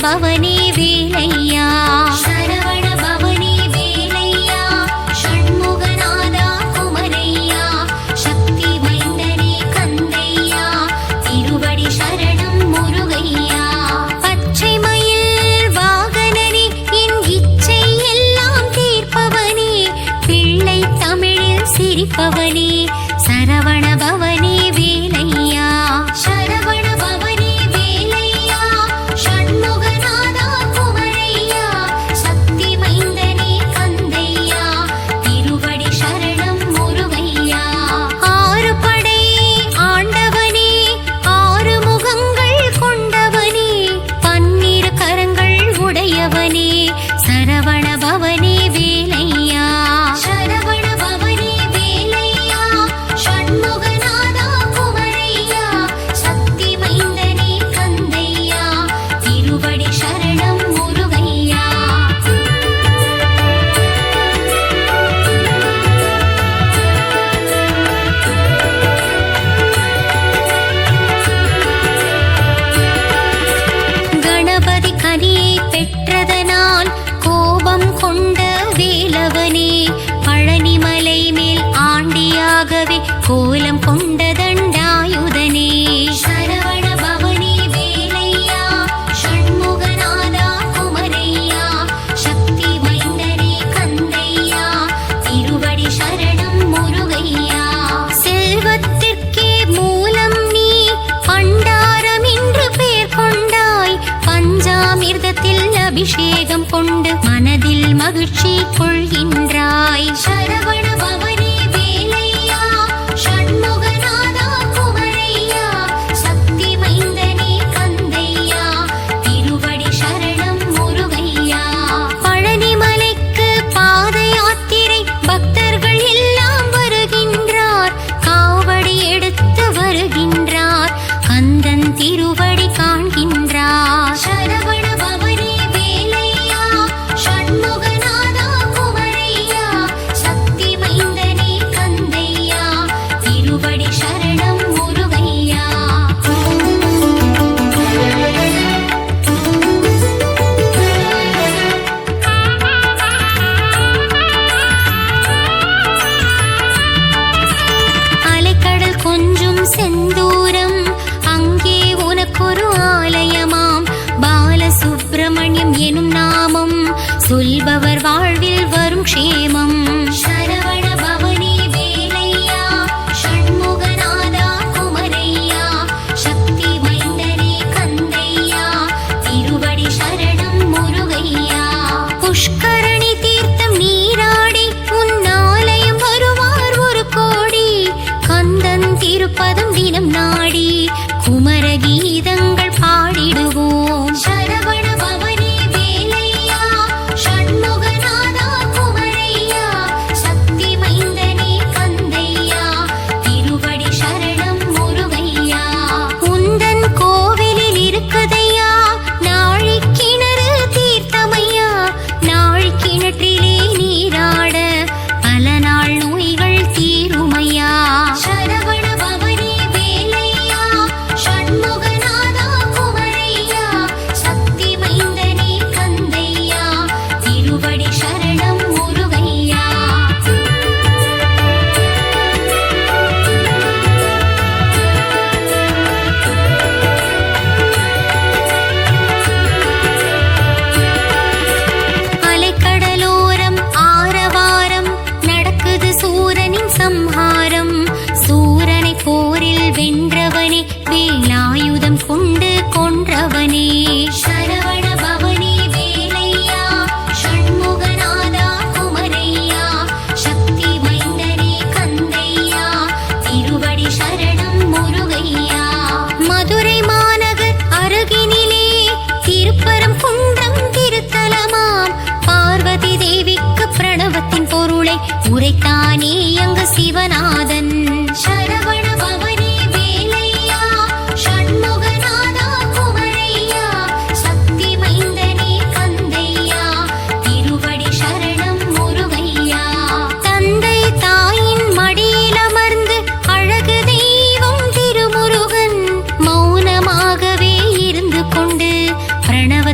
பவனே வேலையா சரவண பவனே வேலையா ஷண்முகநாதா குமரையா சக்தி மைந்தனே கந்தையா திருவடி சரணம் முருகையா பச்சை மயில் வாகனனே என் இச்சை எல்லாம் தீர்ப்பவனே பிள்ளை தமிழில் சிரிப்பவனே சரவண பவனே வேலையா சரவண பவனே வேலையா ஷண்முகநாதா குமரையா சக்தி மைந்தனே கந்தையா திருவடி சரணம் முருகையா ஆறு படை ஆண்டவனே ஆறு முகங்கள் கொண்டவனே பன்னிரு கரங்கள் உடையவனே சரவண பவனே வேலையா சரவண பவனே வேலையா ஷண்முகநாதா குமரையா சக்தி மைந்தனே கந்தையா திருவடி சரணம் முருகையா கணபதி கனியை பெற்றதனால் கோபம் கொண்ட வேலவனே பழனிமலை மேல் ஆண்டியாகவே கோலம் கொண்ட தண்டாயுதனே சரவண பவனே வேலையா ஷண்முகநாதா குமரையா சக்தி மைந்தனே கந்தையா திருவடி சரணம் முருகையா செல்வத்திற்கே மூலம் நீ பண்டாரம் என்று பெயர் கொண்டாய் பஞ்சாமிர்தத்தில் அபிஷேகம் கொண்டு மனதில் மகிழ்ச்சி கொள்கின்றாய் சரவண பவனே வேலையா ஷண்முகநாதா குமரையா சக்தி மைந்தனே கந்தையா திருவடி சரணம் முருகையா பழனிமலைக்கு பாத யாத்திரை பக்தர்கள் எல்லாம் வருகின்றார் காவடி எடுத்து வருகின்றார் கந்தன் திருவடி காண்கின்றார் சரவண பவனே வேலையா ஷண்முகநாதா குமரையா சக்தி மைந்தனே கந்தையா திருவடி சரணம் முருகையா அலைக்கடல் கொஞ்சும் செந்தூரம் அங்கே உனக்கொரு ஆலயமாம் பாலசுப்பிரமணியம் எனும் நாமம் சொல்பவர் வாழ்வில் வரும் க்ஷேமம் சரவண பவனே வேலையா ஷண்முகநாதா குமரையா சக்தி மைந்தனே கந்தையா திருவடி சரணம் முருகையா புஷ்கரணி தீர்த்தம் நீராடி உன் ஆலயம் வருவார் ஒரு கோடி கந்தன் திருப்பதம் தினம் நாடி குமர கீதங்கள் பாடிடுவோம் சரவண பவனே வேலையா ஷண்முகநாதா குமரையா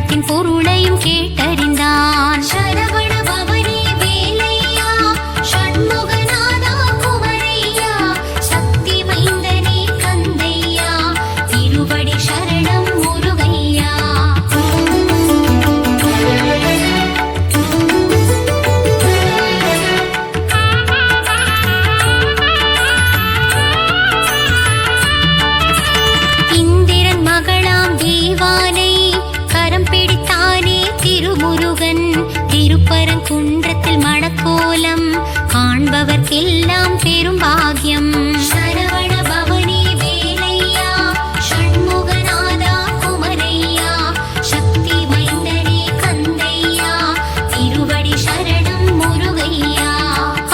மந்திரத்தின் பொருளையும் கேட்டறிந்தான். சரவண பவனே வேலையா, ஷண்முகநாதா குமரையா, சக்தி மைந்தனே கந்தையா, திருவடி சரணம் முருகையா. இந்திரன் மகளாம் தேவானை கரம் பிடித்தானே திருமுருகன், திருப்பரங்குன்றத்தில் மணக்கோலம் காண்பவர்க்கெல்லாம் பெரும் பாக்கியம். சரவண பவனே வேலையா, ஷண்முகநாதா குமரையா, சக்தி மைந்தனே கந்தையா, திருவடி சரணம் முருகையா.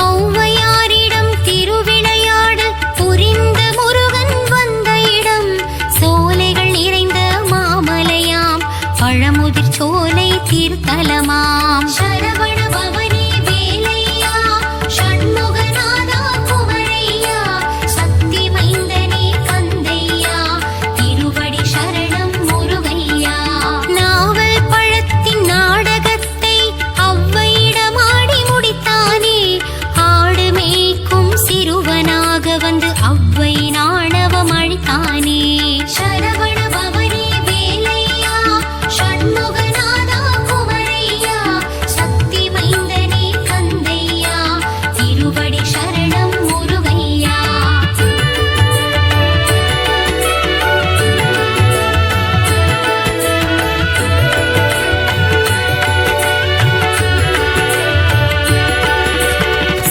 ஔவையாரிடம் திருவிளையாடு புரிந்த முருகன் வந்த இடம், சோலைகள் நிறைந்த மாமலையாம், பழமுதிர் சோலை தீர்த்தலமாம். சரவண பவனே வேலையா, ஷண்முகநாதா குமரையா, சக்தி மைந்தனே கந்தையா, திருவடி சரணம் முருகையா. நாவல் பழத்தின் நாடகத்தை ஔவையிடமாடி முடித்தானே, ஆடு மேய்க்கும் சிறுவனாக வந்து ஔவை நாணவம் அழித்தானே. சரவண பவனே வேலையா, ஷண்முகநாதா குமரையா, சக்தி மைந்தனே கந்தையா, திருவடி சரணம் முருகையா.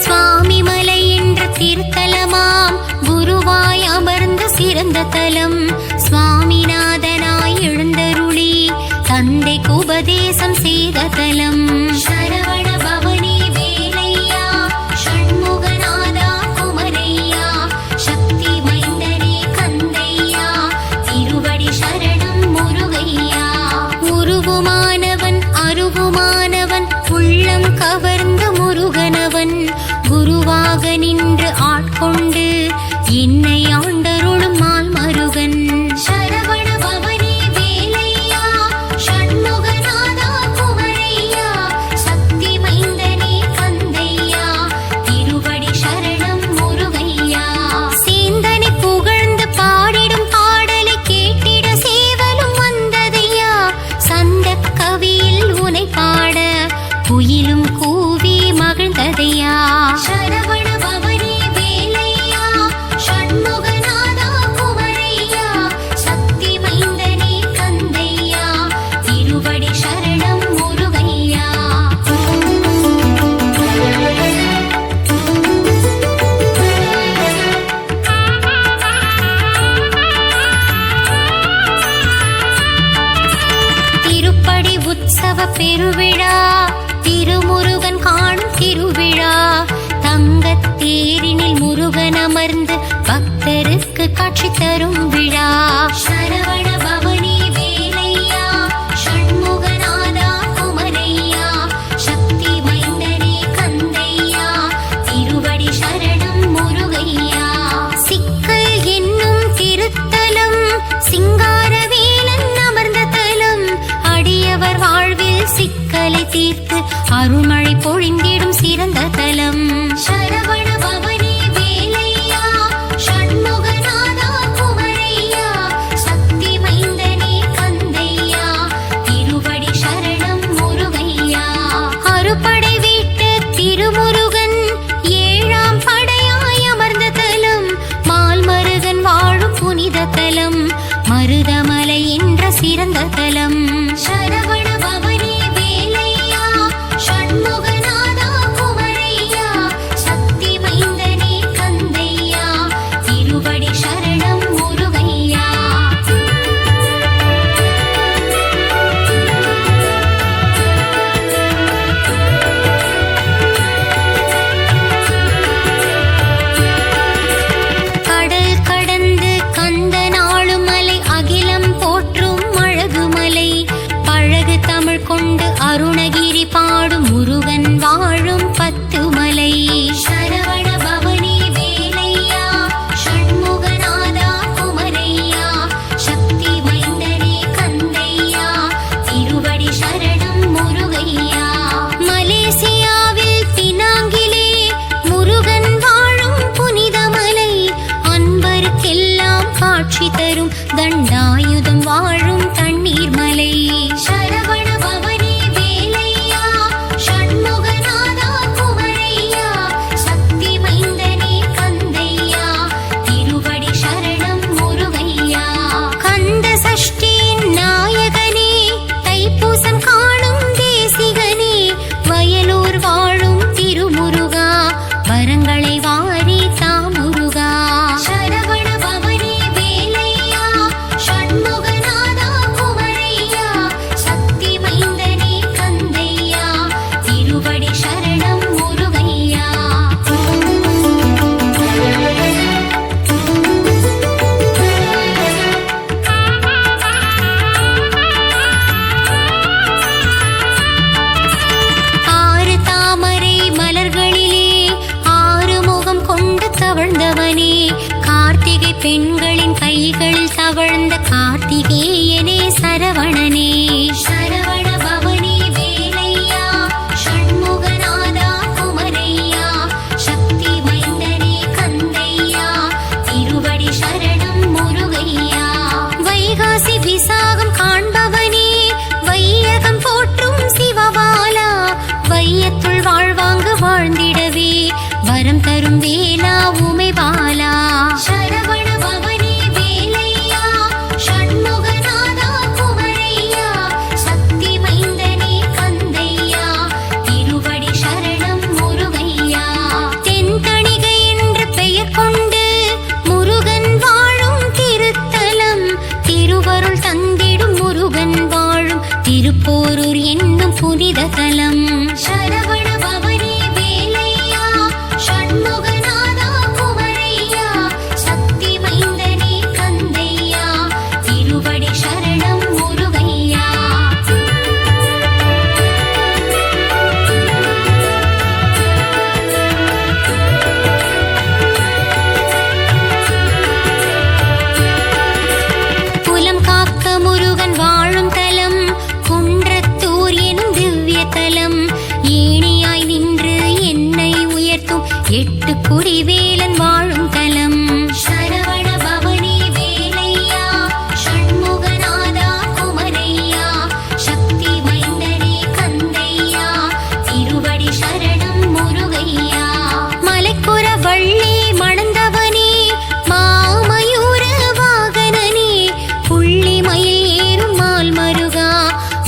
சுவாமிமலை என்ற திருத்தலமாம், குருவாய் அமர்ந்த சிறந்த தலம், சுவாமிநாதனாய் எழுந்தருளி தந்தைக்கு உபதேசம் செய்த தலம். சரவண பவனே வேலையா, ஷண்முகநாதா குமரையா, சக்தி மைந்தனே கந்தையா, திருவடி சரணம் முருகையா. உருவுமானவன் அருவுமானவன் உள்ளம் கவர்ந்த முருகனவன், குருவாக நின்று ஆட்கொண்டு என்னை ஆண்டருளும் மால் மருகன். சரவண பவனே வேலையா, ஷண்முகநாதா குமரையா, சக்தி மைந்தனே கந்தையா, திருவடி சரணம் முருகையா. சேந்தனை புகழ்ந்து பாடிடும் பாடலை கேட்டிட சேவலும் வந்ததையா, சந்த கவியில் உனை பாட குயிலும் கூவி மகிழ்ந்ததையா. சரவண பவனே வேலையா, ஷண்முகநாதா குமரையா, சக்தி மைந்தனே கந்தையா, திருவடி சரணம் முருகையா. திருப்படி உற்சவ பெருவிழா, திருமுருகன் காணும் திருவிழா, தங்கத் தேரினில் முருகன் அமர்ந்து பக்தருக்கு காட்சி தரும் விழா. சரவண பவனே வேலையா, ஷண்முகநாதா குமரையா, சக்தி மைந்தனே கந்தையா, திருவடி சரணம் முருகையா. சிக்கல் என்னும் திருத்தலம், சிங்காரவேலன் அமர்ந்த தலம், அடியவர் வாழ்வில் சிக்கலை தீர்த்து அருள்மழை பொழிந்திடும் சிறந்த தலம். சரவண பவனே வேலையா, ஷண்முகநாதா குமரையா, சக்தி மைந்தனே கந்தையா, திருவடி சரணம் முருகையா. அறுபடை வீட்டு திருமுருகன் ஏழாம் படையாய் அமர்ந்த தலம், மால் மருகன் வாழும் புனித தலம், மருதமலை என்ற சிறந்த தலம். சரவண பவனே வேலையா, ஷண்முகநாதா குமரையா, பெண்களின் கைகளில் தவழ்ந்த கார்த்திகேயனே சரவணனே. சரவண பவனே வேலையா ஷண்முகநாதா குமரையா சக்தி மைந்தனே கந்தையா திருவடி சரணம் முருகையா. வைகாசி விசாகம் காண்பவனே வையகம் போற்றும் சிவபாலா வையத்துள் வாழ்வாங்கு வாழ்ந்திடவே வரம் தரும் வேலா உமைபாலா. சரவண பவனே வேலையா ஷண்முகநாதா குமரையா சக்தி மைந்தனே கந்தையா திருவடி சரணம் முருகையா. தென்கணிகை என்று பெயர் கொண்டு முருகன் வாழும் திருத்தலம் திருவருள் தந்திடும் முருகன் வாழும் திருப்போரூர் என்னும் புனித தலம். சரவண பவனே வேலையா ஷண்முகநாதா குமரையா சக்தி மைந்தனே கந்தையா திருவடி சரணம் முருகையா. புலம் காக்க முருகன் வாழும் தலம் குன்றத்தூர் எனும் திவ்ய தலம். ஏணியாய் நின்று என்னை உயர்த்தும் எட்டு குடிவேலன் வாழும் தலம். சரவண பவனே வேலையா ஷண்முகநாதா குமரையா சக்தி மைந்தனே கந்தையா திருவடி சரணம் முருகையா. மலைக்குற வள்ளி மணந்தவனே மாமயூர வாகனனே புள்ளி மயில் ஏறும் மால் மருகா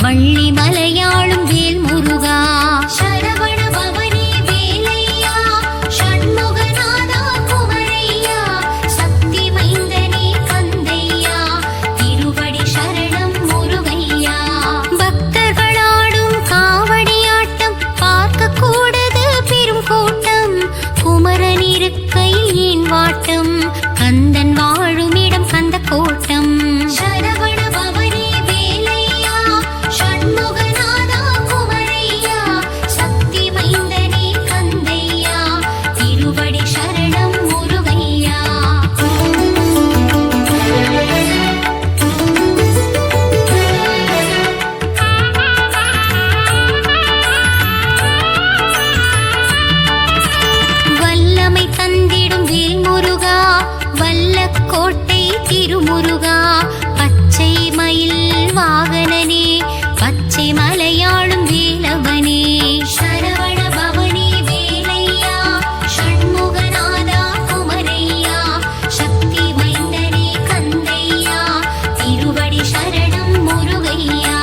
வள்ளி மலையாளும் வேல் முருகா. சரவண பவனே வேலையா ஷண்முகநாதா குமரையா சக்தி மைந்தனே கந்தையா திருவடி சரணம் முருகையா. பக்தர்களாடும் காவடியாட்டம் பார்க்க கூடது பெரும் கூட்டம் குமரன் இருக்கையில் ஏன் வாட்டம் கந்தன் வாழும் இடம் கந்த கோட்டம். சரவண பவனே வேலையா ஷண்முகநாதா குமரையா சக்தி மைந்தனே கந்தையா திருவடி சரணம் முருகையா. வல்லமை தந்திடும் வேல் முருகா வல்லக்கோட்டை திருமுருகா பச்சை மயில் வாகனனே பச்சை மலையாளும் வேலவனே. சரவண பவனே வேலையா ஷண்முகநாதா குமரையா சக்தி மைந்தனே கந்தையா திருவடி சரணம் முருகையா.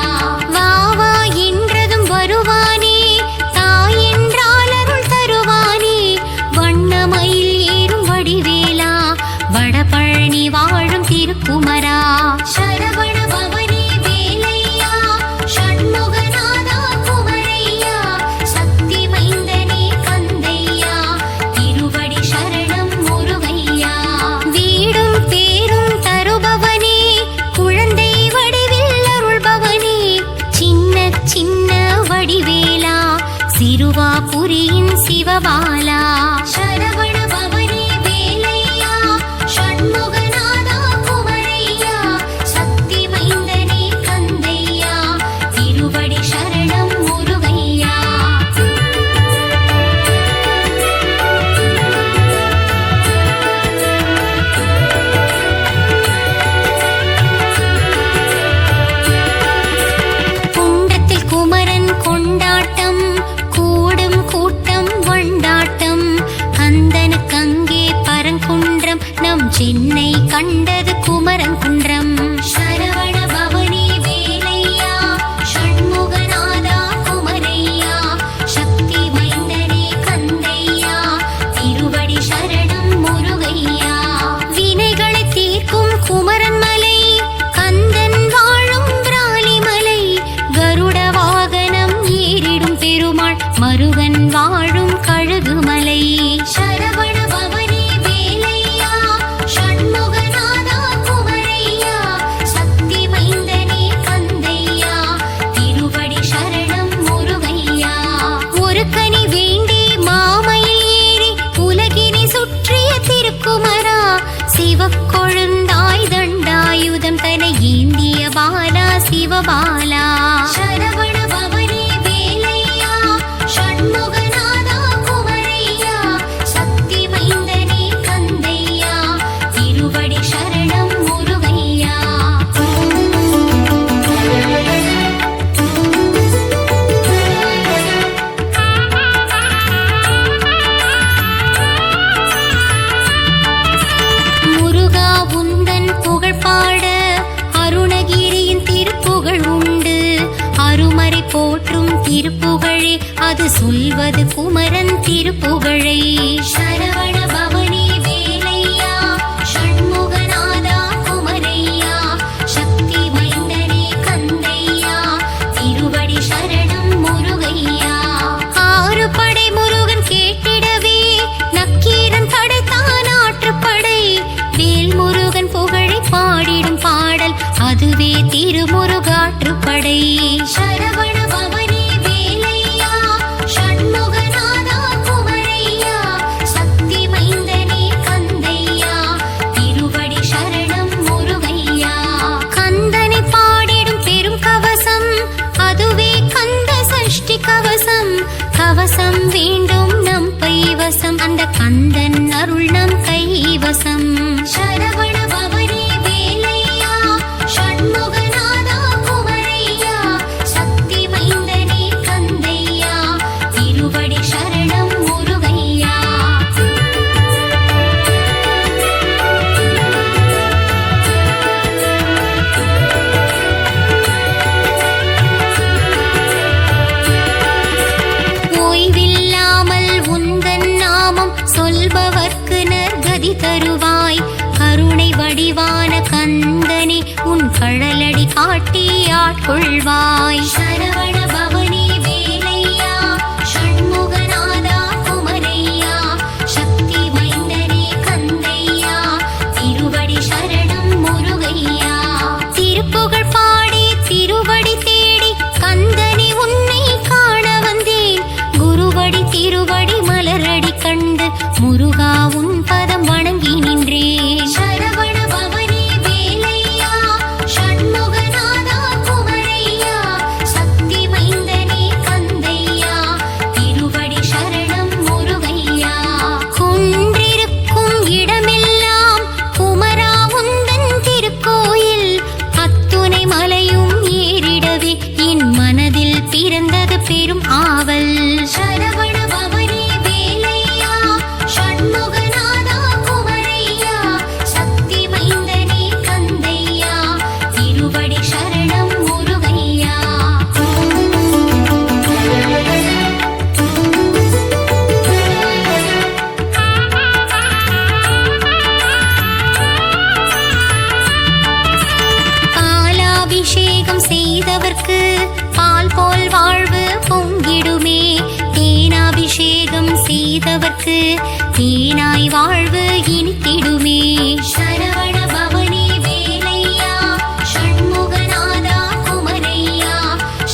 வாவா என்றதும் வருவானே தாய் என்றால் அருள் தருவானே வண்ணமயில் ஏறும் வடிவேலா வடபழனி வாழும் திருக்குமரா. சரவண பவனே வேலையா ஷண்முகநாதா குமரையா சக்தி மைந்தனே கந்தையா திருவடி சரணம் முருகையா. வீடும் பேரும் தருபவனே குழந்தை வடிவில் அருள்பவனே சின்ன சின்ன வடிவேலா சிறுவாபுரியின் சிவபாலா. சரவண பவனே வேலையா ஷண்முகநாதா குமரையா சக்தி மைந்தனே கந்தையா திருவடி சரணம் முருகையா. குண்டத்தில் குமரன் கொண்டாட்டம் கூடும் கூட்டம் வண்டாட்டம் கந்தனுக்கங்கே பரங்குன்றம் நம் சென்னை கண்டது குமரங்குன்றம். சரவண பவனே வேலையா ஷண்முகநாதா குமரையா சக்தி மைந்தனே கந்தையா திருவடி சரணம் முருகையா. வினைகளை தீர்க்கும் குமரன் மலை கந்தன் வாழும் பிராலிமலை கருட வாகனம் ஏறிடும் பெருமாள் மருகன் வாழும் கழுகுமலை. சரவண பவனே வேலையா ஷண்முகநாதா குமரையா சக்தி மைந்தனே கந்தையா திருவடி சரணம் முருகையா. ஒரு கனி வேண்டி மாமையில் ஏறி உலகினை சுற்றிய திருக்குமரா சிவக்கொள் திருப்புகழே அது சொல்வது குமரன் திருப்புகழை. சரவண பவனி வேலையா ஷண்முகநாதா குமரையா சக்தி மைந்தனே கந்தையா திருவடி சரணம் முருகையா. ஆறு படை முருகன் கேட்டிடவே நக்கீரன் படைத்தான் ஆற்றுப்படை. வேல் முருகன் புகழை பாடிடும் பாடல் அதுவே திருமுருகாற்றுப்படை. சரவண பவனி வேலையா ஷண்முகநாதா குமரையா சக்தி மைந்தனே கந்தையா திருவடி சரணம் முருகையா. கந்தனை பாடிடும் பெரும் கவசம் அதுவே கந்த சஷ்டி கவசம். கவசம் வேண்டும் நம் கைவசம் அந்த கந்தன் அருள் நம் கைவசம். சரவண பவனி வேலையா ஷண்முகநாதா குமரையா சக்தி மைந்தனே கந்தையா திருவடி சரணம் முருகையா. ஓய்வில்லாமல் உந்தன் நாமம் சொல்பவர்க்கு நற்கதி தருவாய். கருணை வடிவான கந்தனே உன் கழலடி காட்டி ஆட்கொள்வாய். சரவண பவனி வேலையா ஷண்முகநாதா குமரையா சக்தி மைந்தனே கந்தையா திருவடி சரணம் முருகையா. திருப்புகழ் பாடி திருவடி தேடி கந்தனே உன்னை காண வந்தேன். குருவடி திருவடி மலரடி கண்டு முருகா உன் பதம் வணங்கி நின்றேன். சரவண பவனி வேலையா ஷண்முகநாதா குமரையா சக்தி மைந்தனே கந்தையா திருவடி சரணம் முருகையா. குன்றிருக்கும் இடமெல்லாம் குமரா உந்தன் திருக்கோயில். அத்துணை மலையும் ஏறிடவே என் மனதில் பிறந்தது பெரும் ஆவல். சரவண பவனி வேலையா ஷண்முகநாதா குமரையா சக்தி மைந்தனே கந்தையா திருவடி சரணம் முருகையா. பாலாபிஷேகம் செய்தவர்க்கு பால் போல் வாழ்வு பொங்கிடுமே. தேனாபிஷேகம் செய்தவர்க்கு தேனாய் வாழ்வு இனித்திடுமே. சரவண பவனி வேலையா ஷண்முகநாதா குமரையா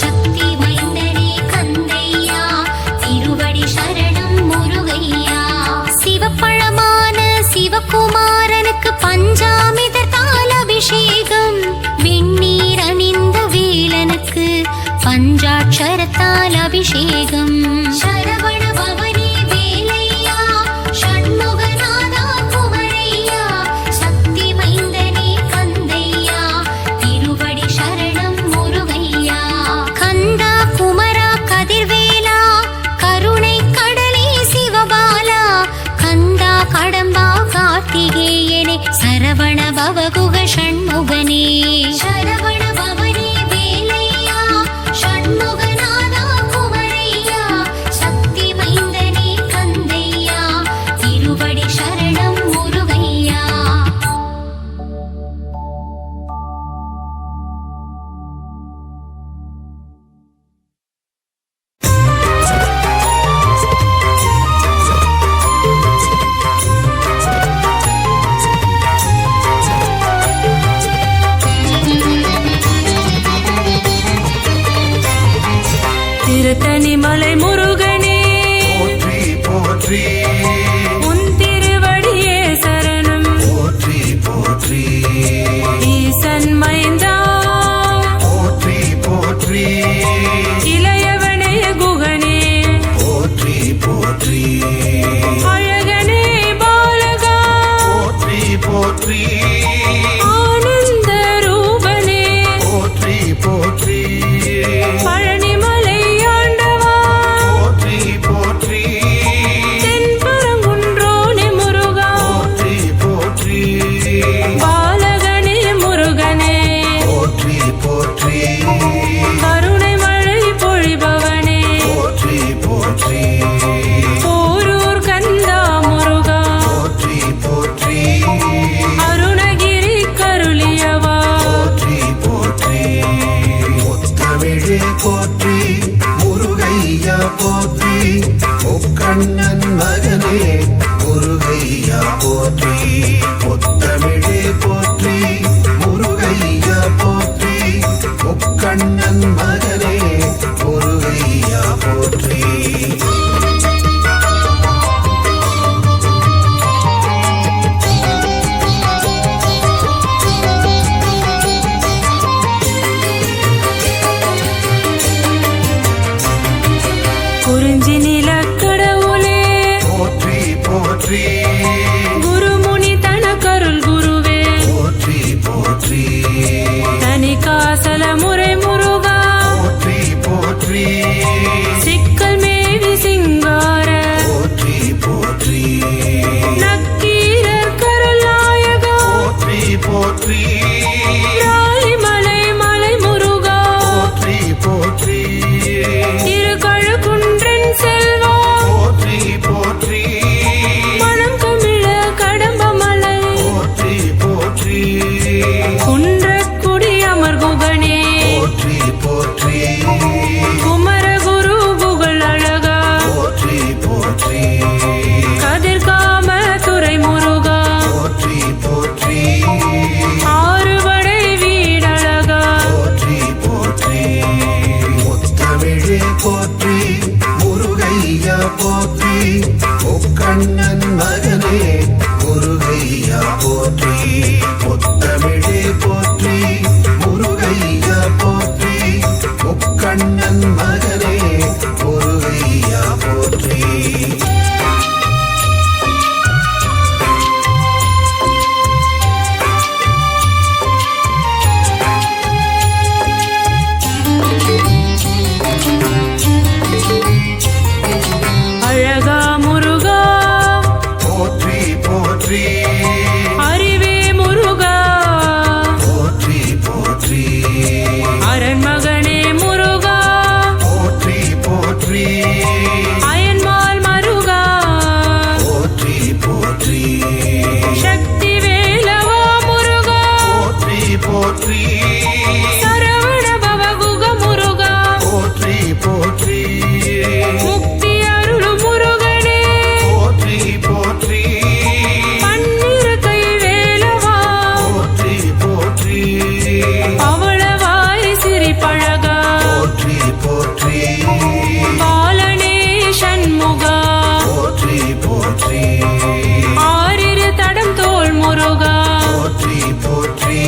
சக்தி மைந்தனே கந்தையா திருவடி சரணம் முருகையா. சிவப்பழமான சிவகுமாரனுக்கு பஞ்சாமிர்தத்தால் அபிஷேகம். வெந்நீர் அணிந்த வேலனுக்கு பஞ்சாட்சரத்தால் அபிஷேகம். சரவண பவனி வேலையா ஷண்முகநாதா குமரையா சக்தி மைந்தனே கந்தையா திருவடி சரணம் முருகையா. கந்தா குமரா கதிர்வேலா கருணை கடலே சிவபாலா கந்தா கடம்பா கார்த்திகேயனே சரவண பவகுக ஷண்முகனே. சரவண பவனி வேலையா ஷண்முகநாதா குமரையா சக்தி மைந்தனே கந்தையா திருவடி சரணம் முருகையா. திருத்தணிமலை முருகனே போற்றி போற்றி உன் திருவடியே சரணம். போற்றி போற்றி ஈசன் மைந்தா போற்றி போற்றி இளையவனே குகனே போற்றி போற்றி அழகனே பாலகா போற்றி போற்றி ஆனந்த ரூபனே போற்றி போற்றி பழனிமலை ஆண்டவா போற்றி போற்றி தென்பரங்குன்றோனே முருகா போற்றி போற்றி பாலகனே முருகனே போற்றி போற்றி கருணை மழை பொழிபவனே போற்றி முருகையா போற்றி முக்கண்ணன் மகனே முருகையா போற்றி முத்தமிழே போற்றி முருகையா போற்றி முக்கண்ணன் மகனே முருகையா போற்றி குறிஞ்சி நிலக்கடவுளே போற்றி போற்றி குருமுனி தனக்கருள் குருவே போற்றி போற்றி தனி காசல முறை முருகா போற்றி போற்றி சிக்கல் மேவி சிங்கார போற்றி போற்றி நக்கீரர் கருள் நாயகா போற்றி போற்றி ராலிமலை மலை முருகா போற்றி போற்றி திருக்கழுக்குன்றன் செல்வா போற்றி போற்றி மனம் கமிழ கடம்பமலை போற்றி போற்றி குன்றக்குடி அமர்குகனே போற்றி போற்றி குமரகுரு புகழ் அழகா போற்றி போற்றி கதிர்காம துறை முருகா போற்றி போற்றி ஆறுபடை வீடழகா போற்றி போற்றி முத்தமிழே போற்றி முருகையா போற்றி முக்கண்ணன் மகனே முருகையா போற்றி முத்தமிழே போற்றி முருகையா போற்றி முக்கண்ணன் மகனே முருகையா போற்றி அழகா முருகா போற்றி போற்றி அறிவே முருகா போற்றி போற்றி அரண்மகனே முருகா போற்றி போற்றி அயன்மால் மருகா போற்றி போற்றி சக்தி வேலவா முருகா போற்றி போற்றி சரவண பவகுக முருகா போற்றி போற்றி முக்தி அருள் முருகனே போற்றி போற்றி பன்னிரு கை வேலவா போற்றி போற்றி பவளவாய் சிரிப்பழகா போற்றி போற்றி பாலனே சண்முகா போற்றி போற்றி ஆறிரு தடம் தோள் முருகா போற்றி போற்றி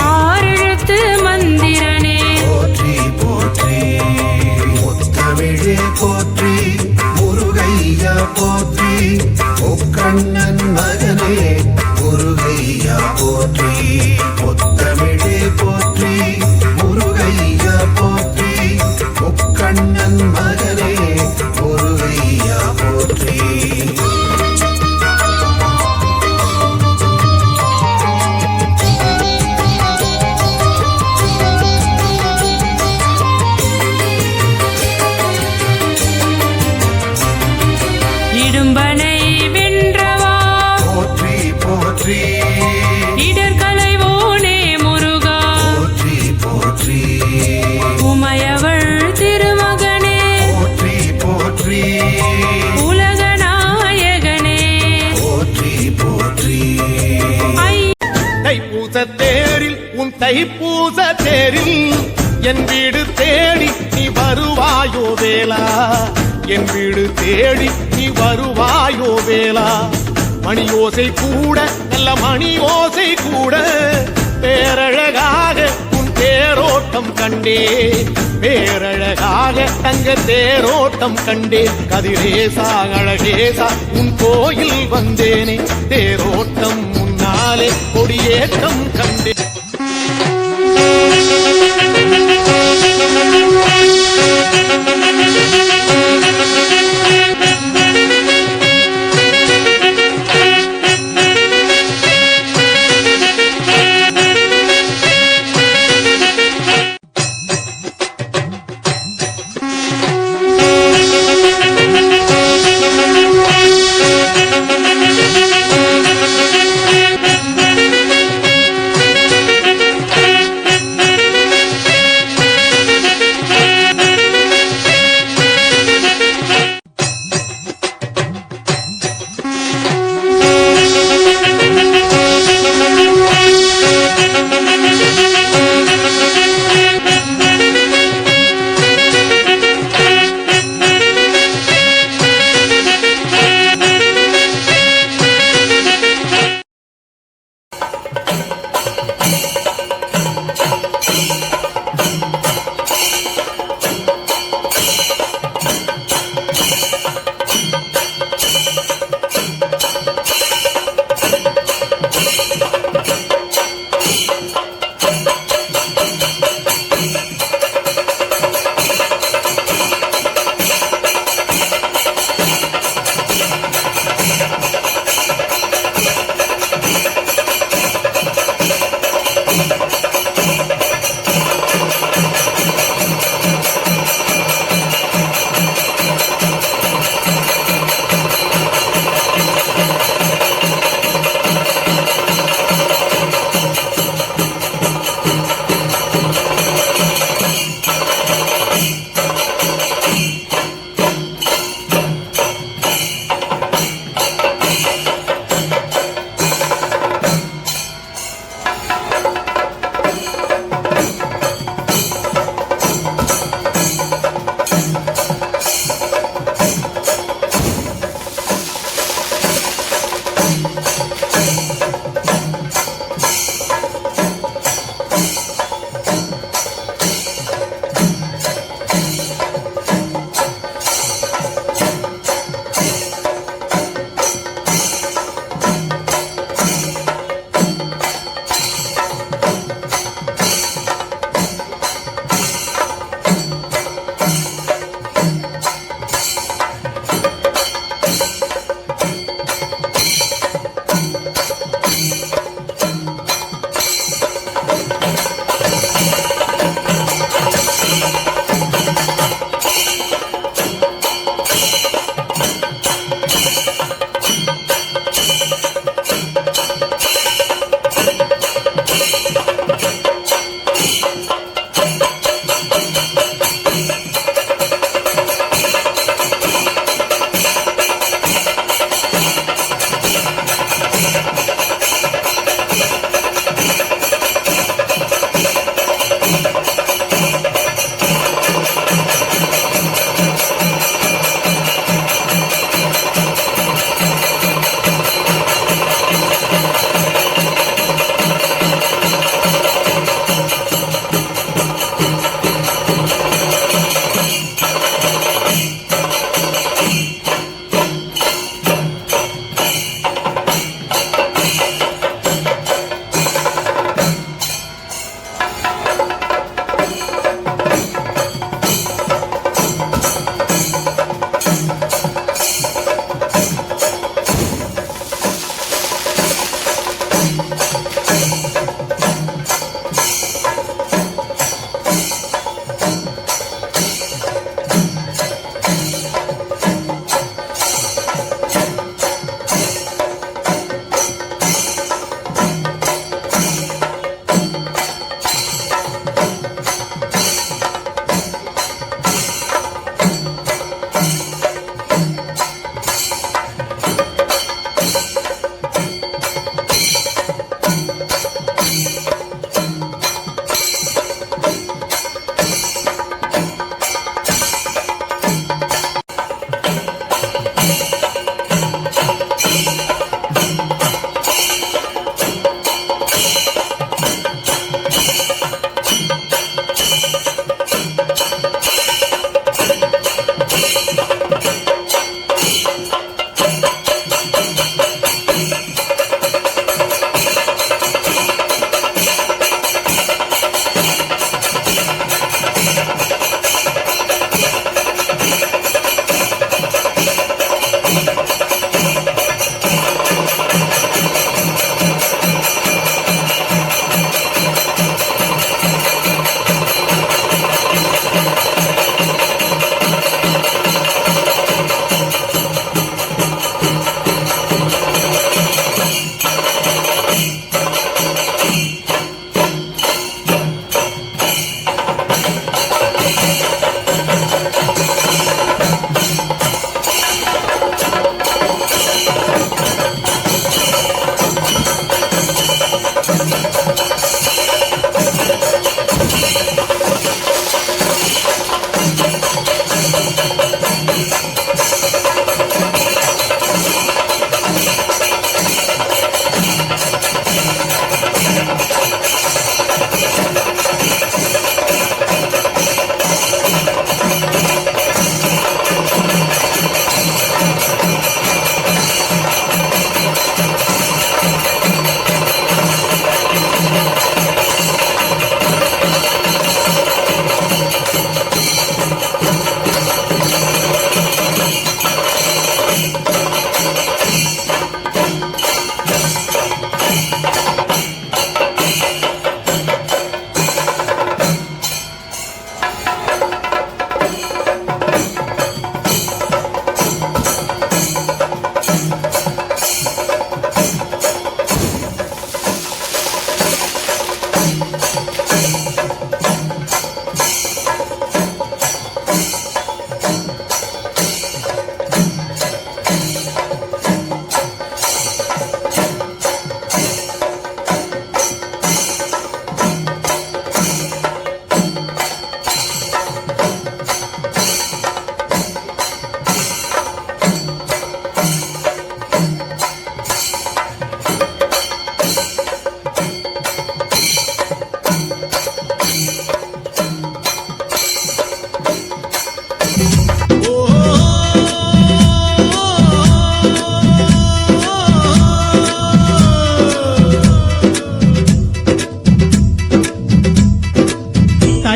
ஆறெழுத்து மந்திரனே போற்றி போற்றி முத்தமிழே போற்றி முருகையா போற்றி முக்கண்ணன் மகனே முருகையா போற்றி முத்தமிழே போற்றி முருகையா போற்றி முக்கண்ணன் மகனே முருகையா போற்றி இடும்பனை வென்றவா போற்றி போற்றி இடர்களைவோனே முருகா போற்றி போற்றி உமையவள் திருமகனே போற்றி போற்றி உலகநாயகனே போற்றி போற்றி ஐ தைப்பூச தேரில் உன் தைப்பூச தேரில் என் வீடு தேடி நீ வருவாயோ வேளா என் வீடு தேடி நீ வருவாயோ வேளா மணி ஓசை கூட நல்ல மணி ஓசை கூட பேரழகாக உன் தேரோட்டம் கண்டே பேரழகாக தங்க தேரோட்டம் கண்டே கதிரேசா அழகேசா உன் கோயில் வந்தேனே தேரோட்டம் முன்னாலே கொடியேற்றம் கண்டே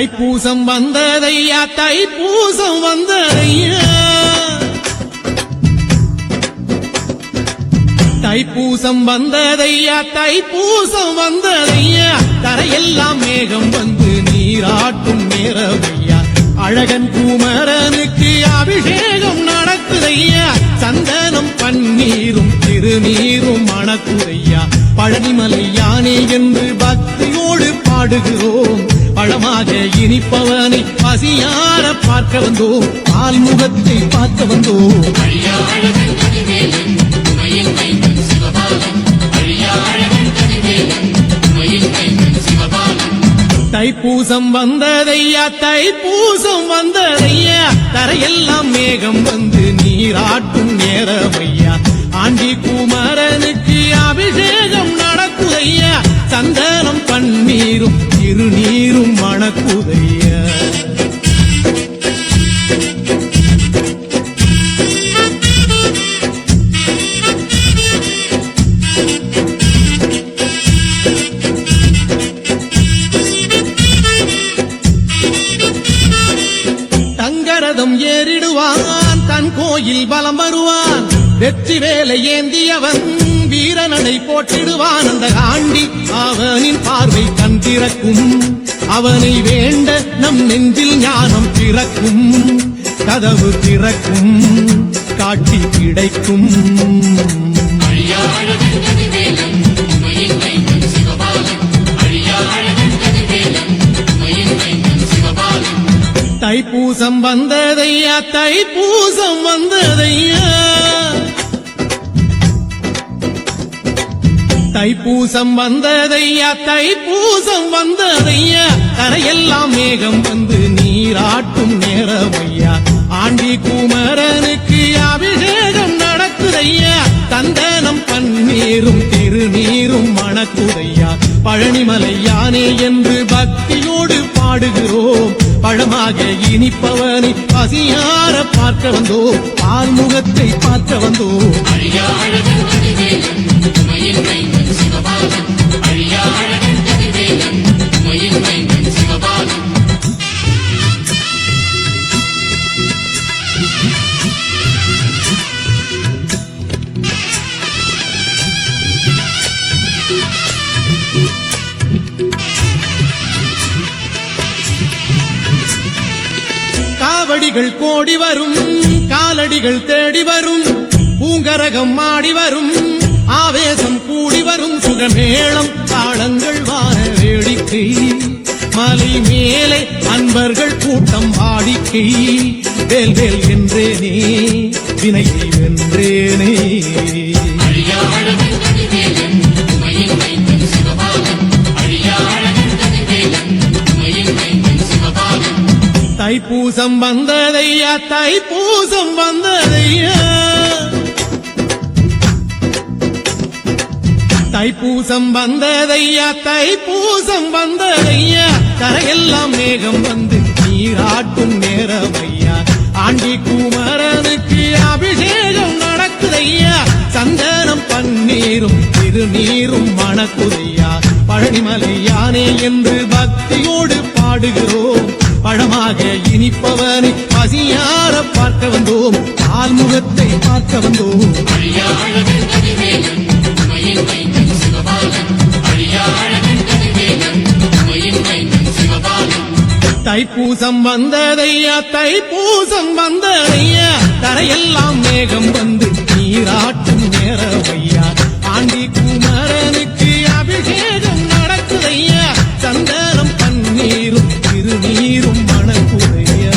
தைப்பூசம் வந்ததையா தைப்பூசம் வந்ததையா தைப்பூசம் வந்ததையா தைப்பூசம் வந்ததையா தரையெல்லாம் மேகம் வந்து நீராட்டும் நேரமையா அழகன் குமரனுக்கு அபிஷேகம் நடக்குதையா சந்தனம் பன்னீரும் திருநீரும் மணக்குதையா பழனிமலை யானே என்று பக்தியோடு பாடுகிறோம் பழமாக இனிப்பவனை பசியார பார்க்க வந்தோம் ஆல்முகத்தை பார்க்க வந்தோம் தைப்பூசம் வந்ததையா தைப்பூசம் வந்ததையா தரையெல்லாம் மேகம் வந்து நீராட்டும் நேரமையா ஆண்டி குமரனுக்கு அபிஷேகம் நடக்குதையா சந்தனம் பன்னீரும் திருநீரும் மணக்குதையா தங்கரதம் ஏறிடுவான் தன் கோயில் பலம் வருவான் வெற்றி வேலை ஏந்தியவன் வீரனடை போட்டிடுவான் அந்த ஆண்டி அவனின் பார்வை கண் திறக்கும் அவனை வேண்ட நம் நெஞ்சில் ஞானம் பிறக்கும் கதவு திறக்கும் காட்சி கிடைக்கும் தைப்பூசம் வந்ததையா தைப்பூசம் வந்ததையா தைப்பூசம் வந்ததையா தைப்பூசம் வந்ததையா தரையெல்லாம் மேகம் வந்து நீராட்டும் நேரமையா ஆண்டி குமரனுக்கு அபிஷேகம் நடக்குதையா சந்தனம் பன்னீரும் திருநீரும் மணக்குதையா பழனிமலை யானே என்று பக்தியோடு பாடுகிறோம் பழமாக இனிப்பவனை பசியார பார்க்க வந்தோம் ஆல்முகத்தை பார்க்க வந்தோம் காவடிகள் கோடி வரும் காலடிகள் தேடி வரும் பூங்கரகம் ஆடி வரும் ஆவேசம் கூடி வரும் சுகமேளம் தாளங்கள் வார வேடிக்கை மலை மேலே அன்பர்கள் கூட்டம் வாடிக்கை வேல் வேல் என்றேனே வினையை வென்றேனே தைப்பூசம் வந்ததையா தைப்பூசம் வந்ததையா தைப்பூசம் வந்ததையா தைப்பூசம் வந்ததையா கரையெல்லாம் மேகம் வந்து நீராட்டும் நேரமையா ஆண்டி குமரனுக்கு அபிஷேகம் நடக்குதையா சந்தனம் பன்னீரும் திருநீரும் மணக்குதையா பழனிமலை யானே என்று பக்தியோடு பாடுகிறோம் பழமாக இனிப்பவனை பசியார பார்க்க வந்தோம் ஆல்முகத்தை பார்க்க வந்தோம் தைப்பூசம் வந்ததையா தைப்பூசம் வந்ததையா தரையெல்லாம் மேகம் வந்து நீராட்டும் நேரமையா ஆண்டி குமரனுக்கு அபிஷேகம் நடக்குதையா சந்தனம் பன்னீரும் திருநீரும் மணக்குதையா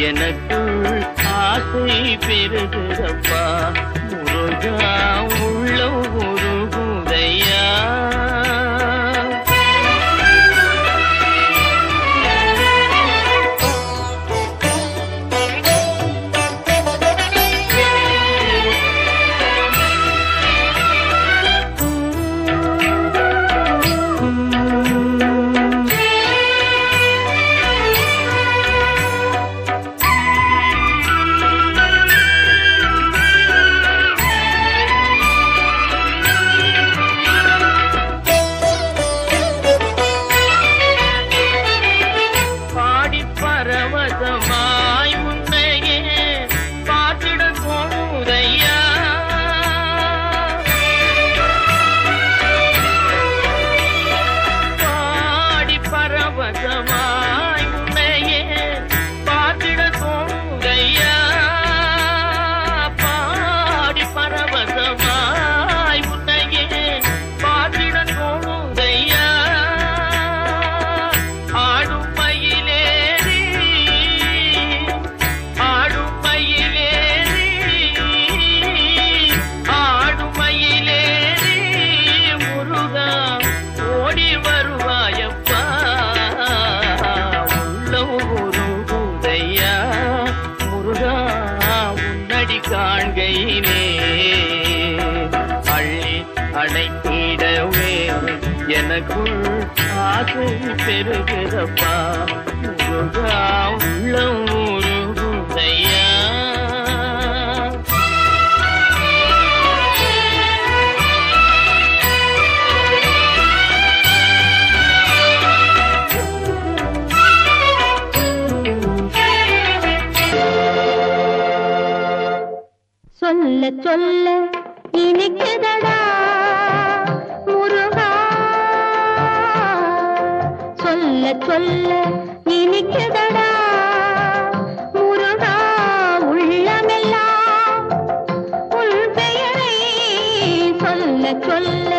எனக்குள் ஆசை பெருகுதப்பா முருகா உள்ளம் உருகுதையா பரவசமாய் உன்னையே பார்த்திட தோணுதையா பாடி பரவசமாய் உன்னையே பார்த்திட தோணுதையா பாடி பரவசமாய் உன்னையே பார்த்திட தோணுதையா ஆடும் மயிலே காண்கையிலே அள்ளி அணைத்திடவே எனக்குள் ஆசை பெருகிறப்பா முருகா உள்ளம் உருகுதையா சொல்ல சொல்ல இனிக்குதடா முருகா சொல்ல சொல்ல இனிக்குதடா முருகா உள்ளமெல்லாம் உன் பெயரை சொல்ல சொல்ல